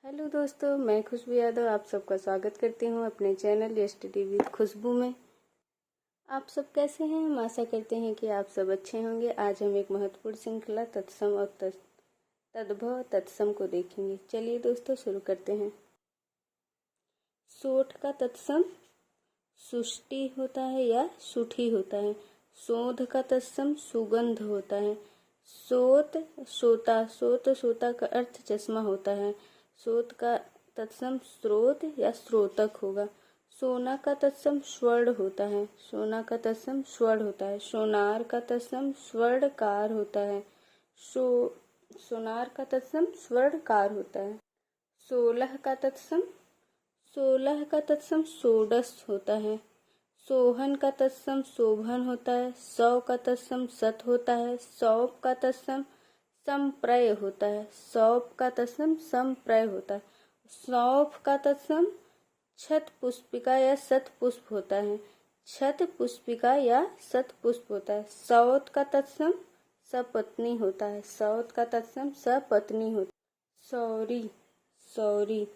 Hello दोस्तों, मैं खुशबू यादव आप सबका स्वागत करती हूँ अपने चैनल यस्टरडे विद खुशबू में। आप सब कैसे हैं? हम आशा करते हैं कि आप सब अच्छे होंगे। आज हम एक महत्वपूर्ण श्रृंखला तत्सम और तद्भव तत्सम को देखेंगे। चलिए दोस्तों शुरू करते हैं। सोठ का तत्सम सुष्टि होता है या सुठी होता है। शोध का तत्सम सुगंध होता है। सोत सोता सोता का अर्थ चश्मा होता है। सोत का तत्सम स्रोत या स्रोतक होगा। सोना का तत्सम स्वर्ण होता है। सोना का तत्सम स्वर्ण होता है। सोनार का तत्सम स्वर्णकार होता है। सोनार का तत्सम स्वर्णकार होता है। सोलह का तत्सम षोडश होता है। सोहन का तत्सम शोभन होता है। सौ का तत्सम सत होता है। सौप का तत्सम संप्रय होता है। सौप का तत्सम संप्रय होता है। सौंफ का तत्सम छत पुष्पिका या सत पुष्प होता है। छत पुष्पिका या सत पुष्प होता है। सौत का तत्सम सपत्नी होता है। सौत का तत्सम सपत्नी होता है। सौरी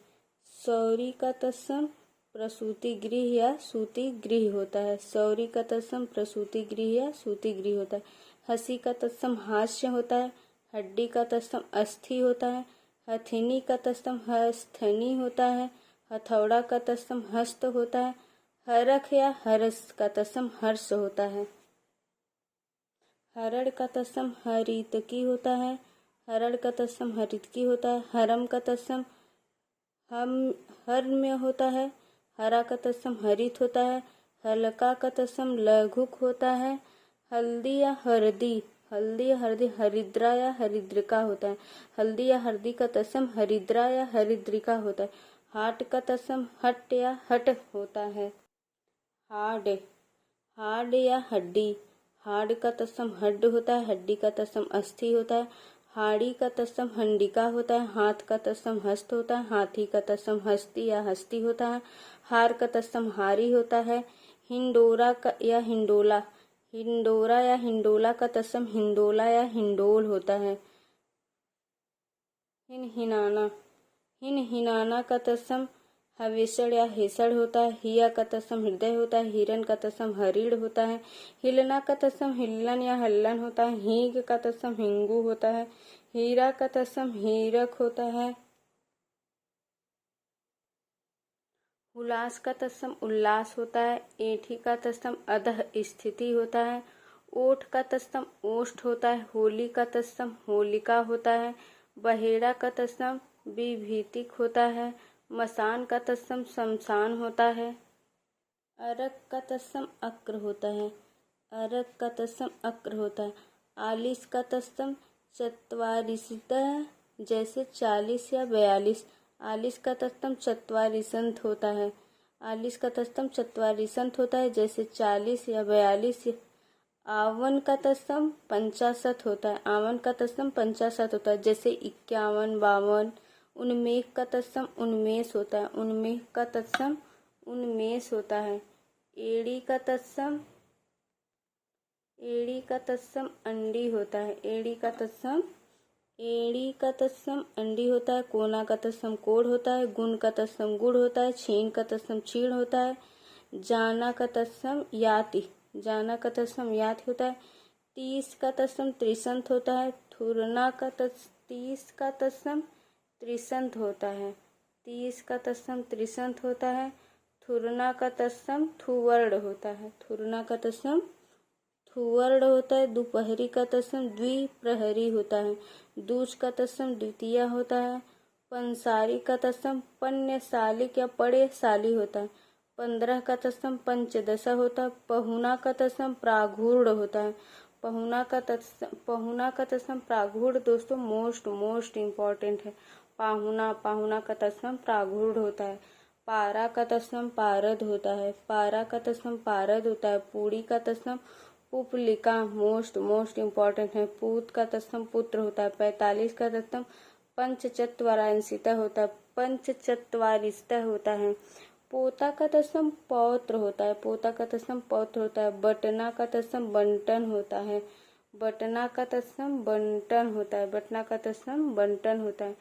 सौरी का तत्सम प्रसूति गृह या सूति गृह होता है। सौरी का तत्सम प्रसूति गृह या सूति गृह होता है। हंसी का तत्सम हास्य होता है। हड्डी का तत्सम अस्थि होता है। हथिनी का तत्सम हस्थनी होता है। हथौड़ा का तत्सम हस्त होता है। हरख या हरस का तत्सम हर्ष होता है। हरण का तत्सम हरितकी होता है। हरण का तत्सम हरितकी होता है। हरम का तत्सम हर्म्य होता है। हरा का तत्सम हरित होता है। हल्का का तत्सम लघुक होता है। हल्दी या हरदी हरिद्रा या हरिद्रिका होता है। हल्दी या हरदी का तत्सम हरिद्रा या हरिद्रिका होता है। हाट का तत्सम हट या हट होता है। हाड या हड्डी हाड का तत्सम हड्ड होता है। हड्डी का तत्सम अस्थि होता है। हाड़ी का तत्सम हंडिका होता है। हाथ का तत्सम हस्त होता है। हाथी का तत्सम हस्ती या हस्ती होता है। हार का तत्सम हारी होता है। हिंडोरा या हिंडोला का तत्सम हिंडोला या हिंडोल होता है। हिनहिनाना का तत्सम हवेसड़ या हेसड़ होता है। हिया का तत्सम हृदय होता है। हिरण का तत्सम हरिण होता है। हिलना का तत्सम हिल्लन या हल्लन होता है। हींग का तत्सम हिंगू होता है। हीरा का तत्सम हीरक होता है। उल्लास का तत्सम उल्लास होता है। ऐठी का तत्सम अधः स्थिति होता है। ओठ का तत्सम ओष्ठ होता है। होली का तत्सम होलिका होता है। बहेड़ा का तत्सम विभीतिक होता है। मसान का तत्सम शमशान होता है। अरक का तत्सम अक्र होता है। अरक का तत्सम अक्र होता है। आलिस का तत्सम चत्वारिशतः जैसे 40 या 42। आलिस का तत्सम चत्वारिशंत होता है। आलिस का तत्सम चत्वारिशंत होता है जैसे 40 या 42। आवन का तत्सम 50 होता है। आवन का तत्सम 50 होता है जैसे 51 52। उन्मेष का तत्सम उन्मेष होता है। उन्मेष का तत्सम उन्मेष होता है। एड़ी का तत्सम अंडी होता है। एड़ी का तत्सम अंडी होता है। कोना का तत्सम कोढ़ होता है। गुण का तत्सम गुड़ होता है। छीण का तत्सम छीण होता है। जाना का तत्सम याति होता है। 30 का तत्सम त्रिशंत होता है। थुरना का 30 का तत्सम त्रिशंत होता है। 30 का तत्सम त्रिशंत होता है। थुरना का तत्सम थुवर्ण होता है। थुरना का तत्सम थुवर्ण होता है। दोपहरी का तत्सम द्विप्रहरी होता है। दूज का तत्सम द्वितीय होता है। पंसारी का तत्सम पण्यशालिक या पण्यशाली होता है। 15 का तत्सम पंचदशा होता है। पहुना का तत्सम प्रागूढ़ होता है। पहुना का तत्सम प्रागूढ़ दोस्तों मोस्ट इम्पोर्टेंट है। पाहुना का तत्सम प्रागूढ़ होता है। पारा का तत्सम पारद होता है। पारा का तत्सम पारद होता है। पूरी का तत्सम पुपलिका मोस्ट इम्पोर्टेंट है। पूत का तत्सम पुत्र होता है। 45 का तत्सम पंचचत्वारिंशतः होता है। पोता का तत्सम पौत्र होता है। पोता का तत्सम पौत्र होता है। बटना का तत्सम बंटन होता है। बटना का तत्सम बंटन होता है। बटना का तत्सम बंटन होता है।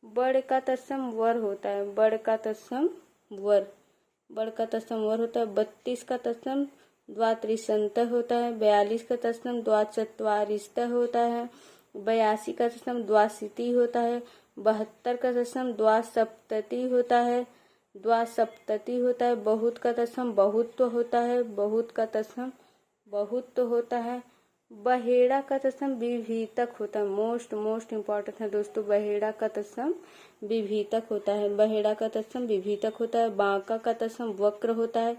बड़ का तत्सम वर होता है, बड़ का तत्सम वर, बड़ का तत्सम वर होता है। 32 का तत्सम द्वात्रिशंत होता है। 42 का तत्सम द्वाचत्वारिस्त होता है। 82 का तत्सम द्वाशीति होता है। 72 का तत्सम द्वासप्तति होता है, द्वासप्तति होता है। बहुत का तत्सम बहुत्व होता है, बहुत का तत्सम बहुत्व होता है। बहेड़ा का तत्सम विभीतक होता है, मोस्ट इम्पोर्टेंट है दोस्तों, बहेड़ा का तत्सम विभीतक होता है, बहेड़ा का तत्सम विभीतक होता है। बांका का तत्सम वक्र होता है।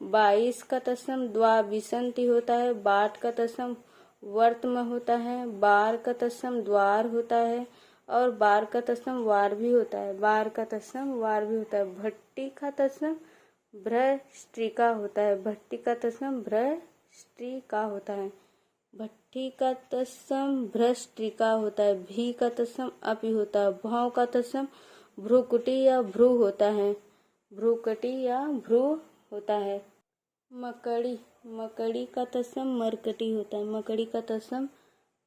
22 का तत्सम द्वाविसंति होता है। 62 का तत्सम वर्तम होता है। 12 का तत्सम द्वार होता है और 12 का तत्सम वार भी होता है, 12 का तत्सम वार भी होता है। भट्टी का तत्सम भ्रष्टिका होता है, भट्टी का तत्सम भ्रष्टिका होता है। भट्टी का तत्सम भ्रष्टिका होता है। भी का तत्सम अपि होता है। भाव का तत्सम भ्रुकुटी या भ्रू होता है, भ्रुकुटी या भ्रू होता है। मकड़ी, मकड़ी का तत्सम मरकटी होता है, मकड़ी का तत्सम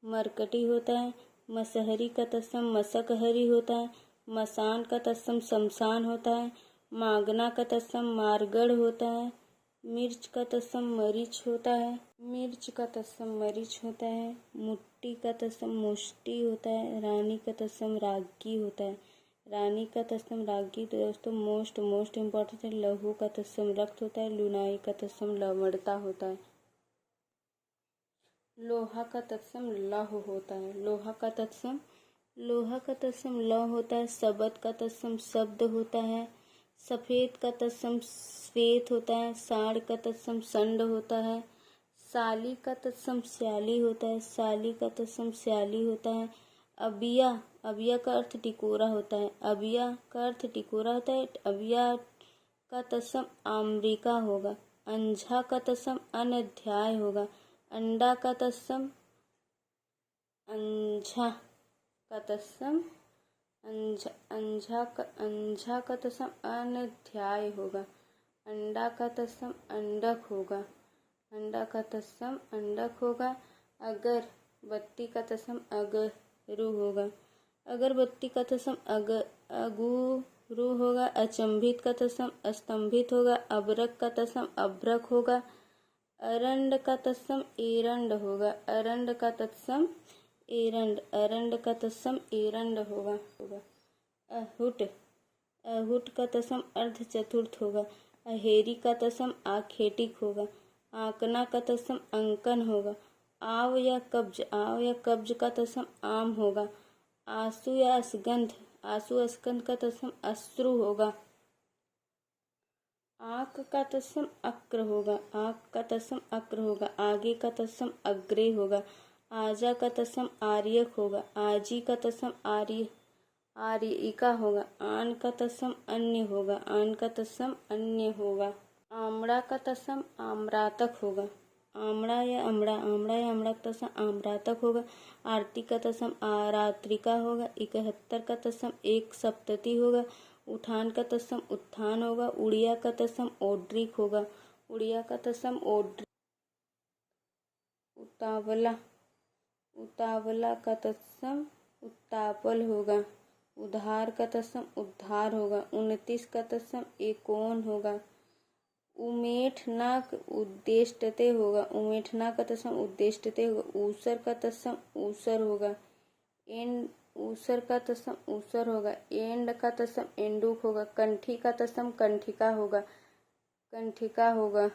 मरकटी होता है। मसहरी का तत्सम मसकहरी होता है। मसान का तत्सम शमशान होता है। मागना का तत्सम मारगढ़ होता है। मिर्च का तत्सम मरीच होता है, मिर्च का तत्सम मरीच होता है। मुट्ठी का तत्सम मुष्टि होता है। रानी का तत्सम रागी होता है, रानी का तत्सम रागी। तो दोस्तों मोस्ट इम्पोर्टेंट है। लहू का तत्सम रक्त होता है। लुनाई का तत्सम लवणता होता है। लोहा का तत्सम लौह होता है, लोहा का तत्सम लौह होता है। शबद का तत्सम शब्द होता है। सफेद का तत्सम श्वेत होता है। साढ़ का तत्सम संड होता है। साली का तत्सम स्याली होता है, साली का तत्सम स्याली होता है। अबिया, अबिया का अर्थ टिकोरा होता है, अबिया का अर्थ टिकोरा होता है। अबिया का तत्सम अमरिका होगा। अंझा का तत्सम अनध्याय होगा। अंडा का तत्सम अंझा का तत्सम अंझा का तत्सम अनध्याय होगा। अंडा का तत्सम अंडक होगा, अंडा का तत्सम अंडक होगा। अगरबत्ती का तत्सम अगरु होगा, अगरबत्ती का तत्सम अगुरु होगा। अचंभित का तत्सम अस्तंभित होगा। अबरक का तत्सम अभ्रक होगा। अरंड का तत्सम एरंड होगा, अरंड का तत्सम एरंड, अरंड का तत्सम एरंड होगा। अहुट, अहुट का तत्सम अर्ध चतुर्थ होगा। अहेरी का तत्सम आखेटिक होगा। आंकना का तत्सम अंकन होगा। आव या कब्ज का तत्सम आम होगा। आंसू या असगंध, आंसू असगंध का तत्सम अश्रु होगा। आंक का तत्सम अक्र होगा, आंक का तत्सम अक्र होगा। आगे का तत्सम अग्रे होगा। आजा का तत्सम आर्यक होगा। आजी का तत्सम आर्यिका होगा। आन का तत्सम अन्य होगा, आन का तत्सम अन्य होगा। आमड़ा का तत्सम आम्रातक होगा। आमड़ा या अमड़ा का तत्सम आम्रातक होगा। आरती का तत्सम आरात्रिका होगा। 71 का तत्सम एक सप्तति होगा। उठान का तत्सम उत्थान होगा। उड़िया का तत्सम ओड्रिक होगा, उड़िया का तत्सम ओड्रिक। उतावला, उतावला का तत्सम उत्तापल होगा। उधार का तत्सम उद्धार होगा। 29 का तत्सम एकोन होगा। उमेठना उद्देष्टते होगा, उमेठना का तत्सम उद्देष्टते होगा। ऊसर का तत्सम ऊसर होगा। ऊसर का तत्सम ऊसर होगा। एंड का तत्सम एंडुक होगा। कंठी का तत्सम कंठिका होगा, कंठिका होगा।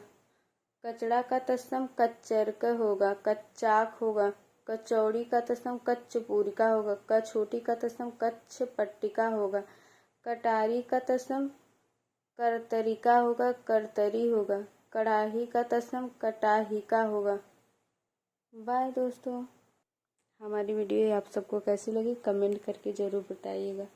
कचड़ा का तत्सम कच्चरक होगा, कच्चाक होगा। कचौड़ी का तत्सम कच्चपूरिका होगा। कछोटी का तत्सम कच्छ पट्टिका होगा। कटारी का तत्सम करतरिका होगा, करतरी होगा। कड़ाही का तत्सम कटाहिका होगा। बाय दोस्तों, हमारी वीडियो आप सबको कैसी लगी कमेंट करके ज़रूर बताइएगा।